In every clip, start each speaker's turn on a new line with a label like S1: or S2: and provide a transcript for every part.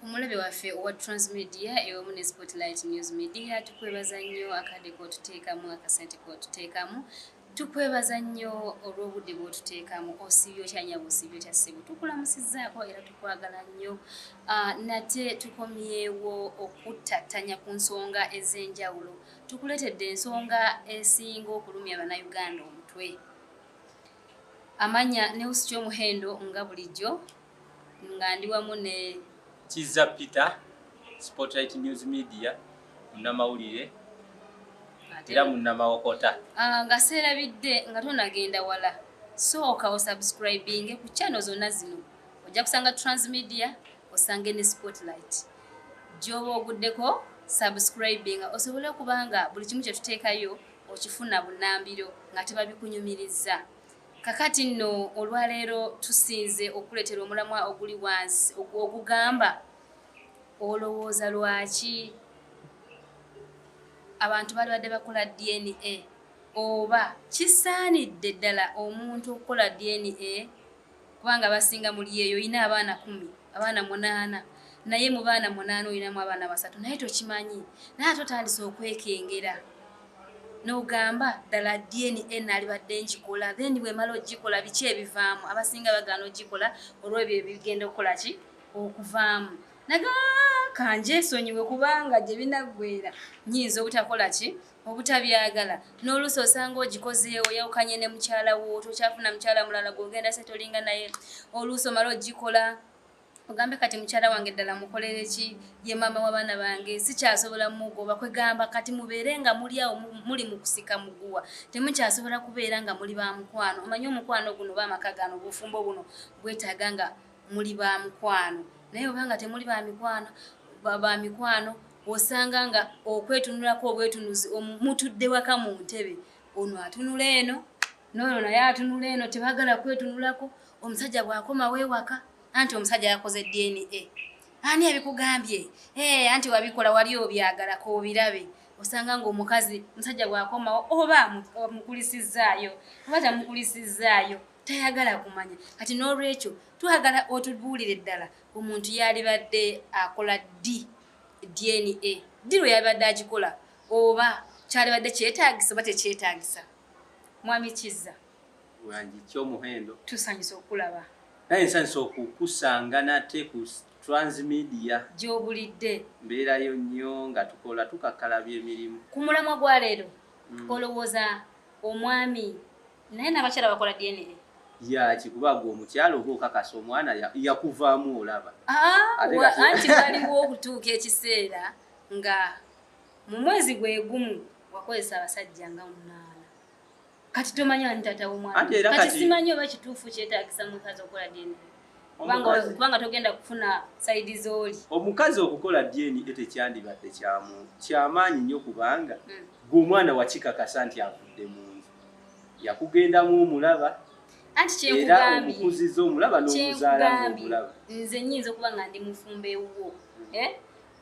S1: Omulabe waffe owa Transmedia ewamu ne Spotlight News Media tukwebaza nnyo akadde k'otuteekamu akasente k'otuteekamu tukwebaza nnyo olw'obudde bw'otuteekamu osibye okyanya busibye otya ssebo tukulamusizzaako era tukwagala nnyo nate tukomyewo okuttatanya ku nsonga ez'enjawulo tukuleetedde ensonga esinga okulumya bannayuganda omutwe amanya Neus Kyomuhendo nga bulijjo nga ndi wamu ne
S2: Kiza Peter, Spotlight News Media, munnamawulire era munnamawokota.
S1: Nga seerabidde nga tonagenda wala sooka osubscribinge ku channel zonna zino ojja kusanga Transmedia osange ne Spotlight gy'oba oguddeko subscribinga osobole okubanga buli kimu kye tuteekayo okifuna bunnambiro nga tebabikunyumirizza. Kakati nno olwaleero tusinze okuleetera omulamwa oguli wansi ogugamba olowooza lwaki abantu balibadde bakola DNA oba kisaanidde ddala omuntu okukola DNA kubanga basinga muli eyo olina abaana 10 abaana 8 naye mu baana 8 olinamu abaana 3 naye tokimanyi naye totandise okwekengera n'ogamba ddala DNA nalibadde nkikola then bwemala ogikola biki ebivaamu abasinga bagaana ogikola olw'ebyo ebigenda okukola ki okuvaamu naga kanje esonyiwe kubanga gye binaggwera nnyinza obutakola ki obutabyagala n'oluusi osanga ogikozeewo yawukanye ne mukyala wo tokyafuna mukyala mulala gw'ogenda setolinga naye oluusi omala ogikola ogambe kati mukyala wange ddala mukolere ki ye maama w'abaana bange sikyasobola mugoba kwegamba kati mubeere nga muli awo muli mu kusika muguwa temukyasobola kubeera nga muli ba mukwano omanyi omukwano guno b'amaka gano obufumbo buno bwetaaga nga muli ba mukwano naye obanga temuli ba mikwano osanga nga okwetunulako obwetunuzi mutudde waka mu ntebe ono atunula eno n'ono naye atunula eno tebagala kwetunulako omusajja bw'akoma weewaka anti omusajja yakoze DNA ani abikugambye anti wabikola wali obyagalako obirabe osanga ng'omukazi musajja bw'akomawo oba mukulisizaayo oba tamukulisizaayo tayagala kumanya kati n'olwekyo twagala otubuulire ddala omuntu yalibadde akola DNA lwe yalibadde agikola oba kyalibadde kyetaagisa oba tekyetaagisa mwami Kiza
S2: wangi Kyomuhendo
S1: tusanyusa okulaba
S2: naye nsanyusa okukusanga nate ku Transmedia
S1: gy'obulidde
S2: mbeerayo nnyo nga tukola tukakalabya emirimu
S1: ku mulamwa gwa leero olowooza omwami naye n'abakyala bakola DNA
S2: kikuba gwe omukyala oba okakasa omwana yakuvaamu olaba
S1: anti waliwo okutuuka ekiseera nga mu mwezi gwe gumu wakozesa abasajja nga 8 kati tomanya ni taata w'omwana kati simanyi oba kituufu kyetaagisa mukazi okukola DNA kubanga togenda kufuna saidi z'oli
S2: omukazi okukola DNA tekyandibadde kyamaanyi nnyo kubanga gwe omwana wakikakasa nti avudde mu nzu yakugendamu omulaba
S1: anti kyenkugambye
S2: okukuziza omulaba n'omuzaala ng'omulaba
S1: nze nnyinza okuba nga ndi mufumbe ewuwo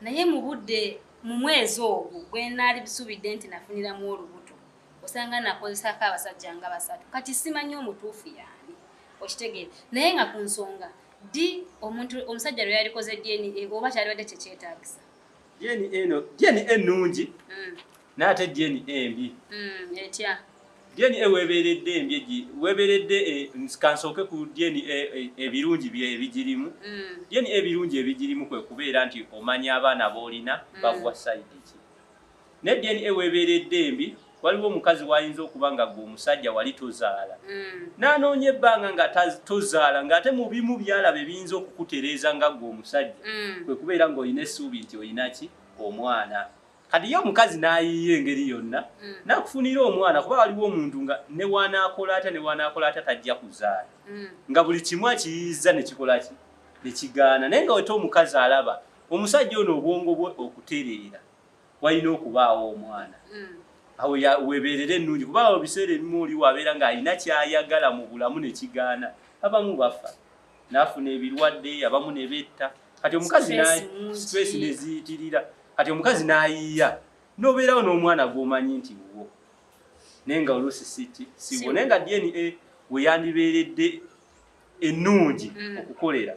S1: naye mu budde mu mwezi ogwo gwe naali bisuubidde nti nafuniramu olubuto osanga nakozesako abasajja nga 3 kati simanyi omutuufu yaani okitegeera naye nga ku nsonga omusajja lwe yalikoze DNA oba kyalibadde tekyetaagisa
S2: DNA ennungi naye ate DNA embi
S1: etya
S2: DNA weebeeredde embi weebeeredde kansooke ku DNA ebirungi ebigirimu DNA ebirungi ebigirimu kwe kubeera nti omanya abaana b'olina bavuwa sayidi ki ne DNA weebeeredde embi waliwo omukazi wayinza okuba nga gwe omusajja wali tozaala n'anoonya ebbanga nga tozaala ng'ate mu bimu byalaba ebiyinza okukutereeza nga gwe omusajja kwe kubeera ng'olina essuubi nti olina ki omwana kati ye omukazi n'ayiiya engeri yonna n'akufunira omwana kuba waliwo omuntu nga ne wanaakola ata tajja kuzaala nga buli kimu akiyiiza ne kikola ki ne kigaana naye nga wete omukazi alaba omusajja ono obwongo bwe okutereera walina okubaawo omwana awo weebeerera ennungi kuba awo biseera ebimu oli wabeera ng'alina kyayagala mu bulamu ne kigaana abamu bafa n'afuna ebirwadde abamu ne betta kati omukazi stress ne ziyitirira kati omukazi n'ayiiya n'obeerawo n'omwana gw'omanyi nti wuwo naye nga oluusi siwo naye nga DNA we yandibeeredde ennungi okukolera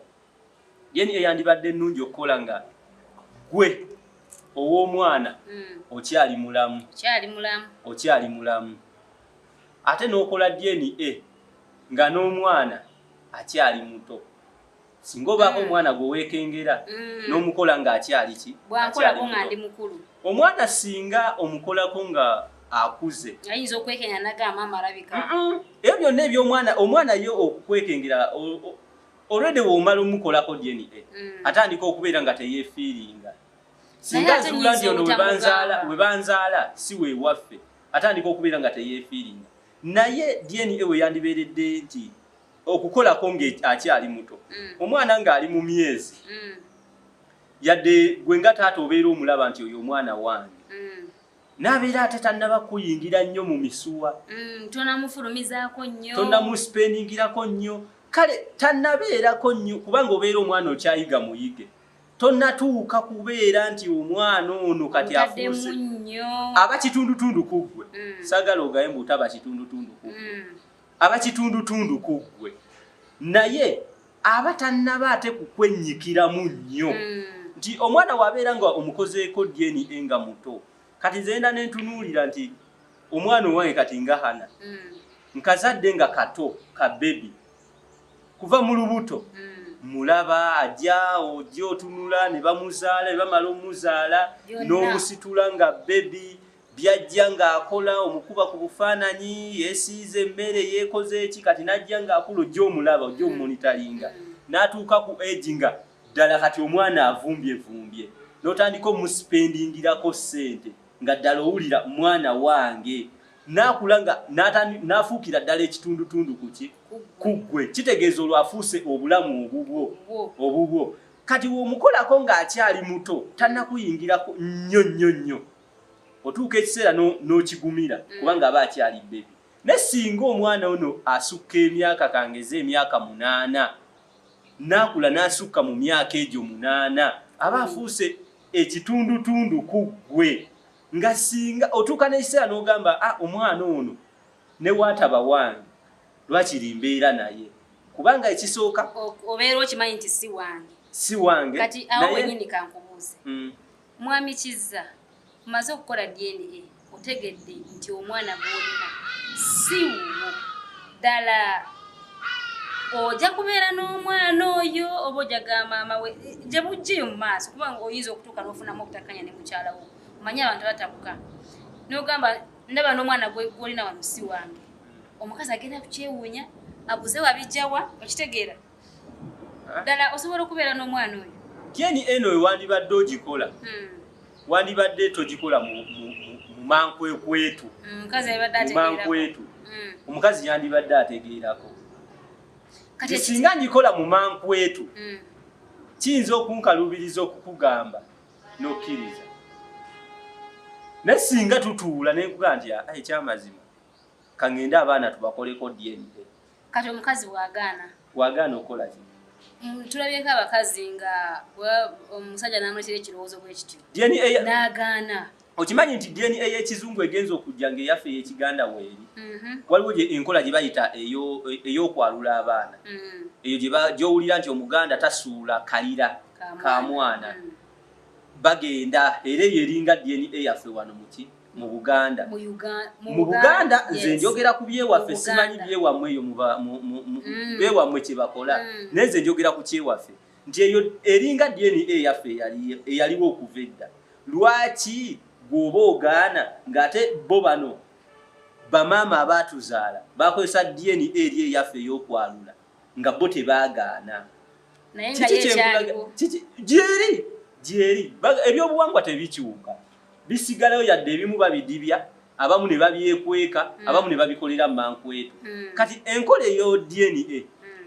S2: DNA yandibadde nnungi okukola nga gwe ow'omwana okyali mulamu ate n'okola DNA nga n'omwana akyali muto singa obaako omwana gwe weekengera n'omukola ng'akyali ki
S1: bwankolako nga ndi mukulu
S2: omwana singa omukolako nga akuze
S1: ayinza okwekenya nagamba amalabika
S2: ebyo byonna ebyomwana ye okukwekengera already woomala omukolako DNA atandika okubeera nga teyeefiiringa singa azuula nti ono we banzaala si weewaffe atandika okubeera nga teyeefiiringa naye DNA we yandibeeredde nti okukolako ng'akyali muto omwana ng'ali mu myezi yadde gwe nga taata obeera omulaba nti oyo omwana wange n'abeera ate tannaba kuyingira nnyo mu misuwa
S1: tonamufulumizaako nnyo
S2: tonnamuspendingirako nnyo kale tannabeerako nnyo kubanga obeera omwana okyayiga muyige tonnatuuka kubeera nti omwana ono kati afuuse aba kitundutundu ku ggwe saagala ogaye mbu taba kitundutundu ku ggwe aba kitundutundu ku ggwe naye aba tannaba ate kukwennyikiramu nnyo nti omwana wabeera nga omukozeeko DNA nga muto kati nzenda nentunuulira nti omwana owange kati nga Hana nkazadde nga kato ka bebi kuva mu lubuto mulaba ajja otunula ne bamuzaala ne bamala omuzaala n'omusitula nga bebi byajja ng'akola omukuba ku bufaananyi yeesiize emmere yeekoze eki kati n'ajja ng'akula ojja omulaba ojja omumonitalinga n'atuuka ku egi nga ddala kati omwana avumbyevumbye n'otandika omuspendingirako ssente nga ddala owulira mwana wange n'akula nga n'afuukira ddala ekitundutundu ku ggwe kitegeeza olwo afuuse obulamu obubwo kati womukolako ng'akyali muto tannakuyingirako nnyo otuuka ekiseera n'okigumira kubanga aba akyali bebi ne singa omwana ono asukka emyaka kangeze emyaka 8 n'akula n'asukka mu myaka egyo 8 aba afuuse ekitundutundu ku ggwe nga singa otuuka n'ekiseera n'ogamba omwana ono ne waataba wange lwakiri mbeera naye kubanga ekisooka
S1: obeera okimanyi nti si wange kati awo wenyini kankubuuze mwami Kizza umaze okukola DNA otegedde nti omwana gw'olina si wuwo ddala ojja kubeera n'omwana oyo oba ojaga maama we gye bujjeyo mu maaso kubanga oyinza okutuuka n'ofunamu obutakanya ne mukyalawo omanyi abantu batabuka n'ogamba ndaba n'omwana gw'olina wano si wange omukazi agenda kukyewuunya abuze wabijjawa okitegeera ddala osobola okubeera n'omwana oyo
S2: DNA eno wewandibadde ogikola wandibadde togikola mu mankwekwetu omukazi yandibadde ategeerako singa ngikola mu mankwetu kiyinza okunkalubiriza okukugamba n'okkiriza naye singa tutuula nenkugamba nti ekyamazima kangende abaana tubakoleko DNA
S1: kati omukazi
S2: wagaana okola ki
S1: tulabyeko abakazi nga omusajja n'amuletera ekirowoozo bwe kityo n'agaana
S2: okimanyi nti DNA ey'ekizungu egenza okujja ng'eyaffe ey'ekiganda weeri waliwo enkola gye bayita ey'okwalula abaana eyo gy'owulira nti omuganda tasuula kalira ka mwana bagenda era eyo eringa DNA yaffe wano mu Buganda mu Buganda nze njogera ku byewaffe simanyi byewammwe eyo bewammwe kye bakola naye nze njogera ku kyewaffe nti eyo eringa DNA yaffe eyaliwo okuva edda lwaki bw'oba ogaana ng'ate bo bano bamaama abaatuzaala bakozesa DNA eri eyaffe ey'okwalula nga bo tebaagaana gyeri ebyobuwangwa tebikyuka bisigalayo yadde ebimu babidibya abamu ne babyekweka abamu ne babikolera mu mankwetu kati enkola eyo DNA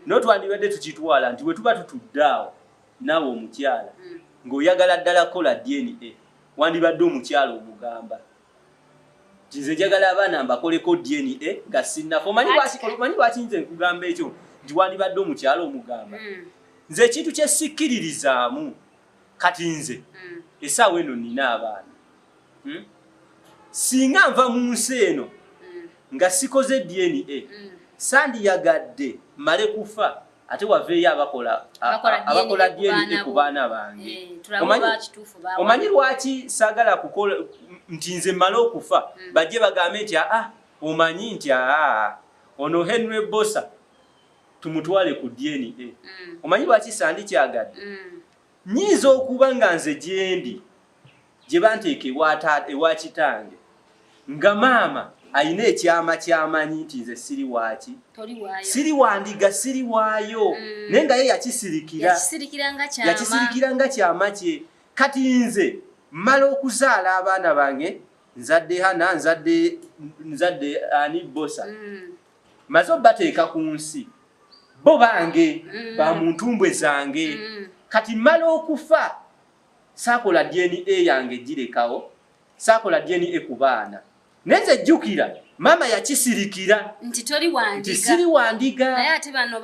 S2: n'otwandibadde tukitwala nti bwe tuba tutudde awo naawe omukyala ng'oyagala ddala kola DNA wandibadde omukyala omugamba nze njagala abaana mbakoleko DNA nga sinnafa omanyi lwaki nze nkugamba ekyo nti wandibadde omukyala omugamba nze ekintu kye sikkiririzaamu kati nze essaawa eno nina abaana singa nva mu nsi eno nga sikoze DNA sandiyagadde male kufa ate waveeyo abakola DNA ku baana bange. Omanyi lwaki saagala kukola nti nze mmale okufa bajje bagambe nti omanyi nti ono Henry Bosa tumutwale ku DNA. Omanyi lwaki sandikyagadde? Nnyinza okuba nga nze gyendi gye banteeka ewa kitange nga maama ayina ekyama kyamanyi nti nze siri waaki siri wandiga siri waayo naye nga ye yakisirikira nga kyama kye. Kati nze mmala okuzaala abaana bange nzadde Hana nzadde ani Bosa maze obateeka ku nsi bo bange ba muntumbwe zange. Kati mmala okufa saakola DNA yange girekawo saakola DNA ku baana. Neze jjukira mama yakisirikira
S1: nti toli wandiga
S2: siri wandiga
S1: naye ate bano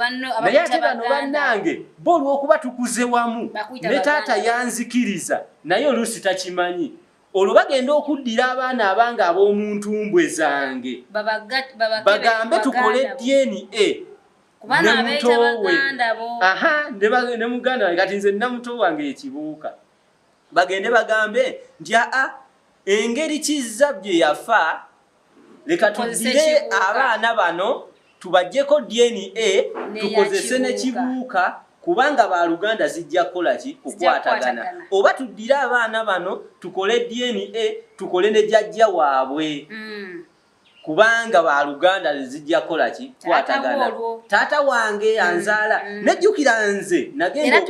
S2: bannange bo olw'okuba tukuze wamu ne taata yanzikiriza naye oluusi takimanyi olwo bagenda okuddira abaana abange ab'omuntumbwe zange bagambe tukole DNA
S1: kubana abeeta baganda bo
S2: ne muganda wange kati nze nina muto wange ekibuuka bagende bagambe nti engeri kizza bye yafa leka tuddire abaana bano tubajjeko DNA tukozese n'ekibuuka kubanga baluganda zijja kukola ki kukwatagana oba tuddire abaana bano tukole DNA tukole ne jjajja waabwe kubanga baluganda zijja kukola ki kukwatagana taata wange anzaala nejjukira nze nagenda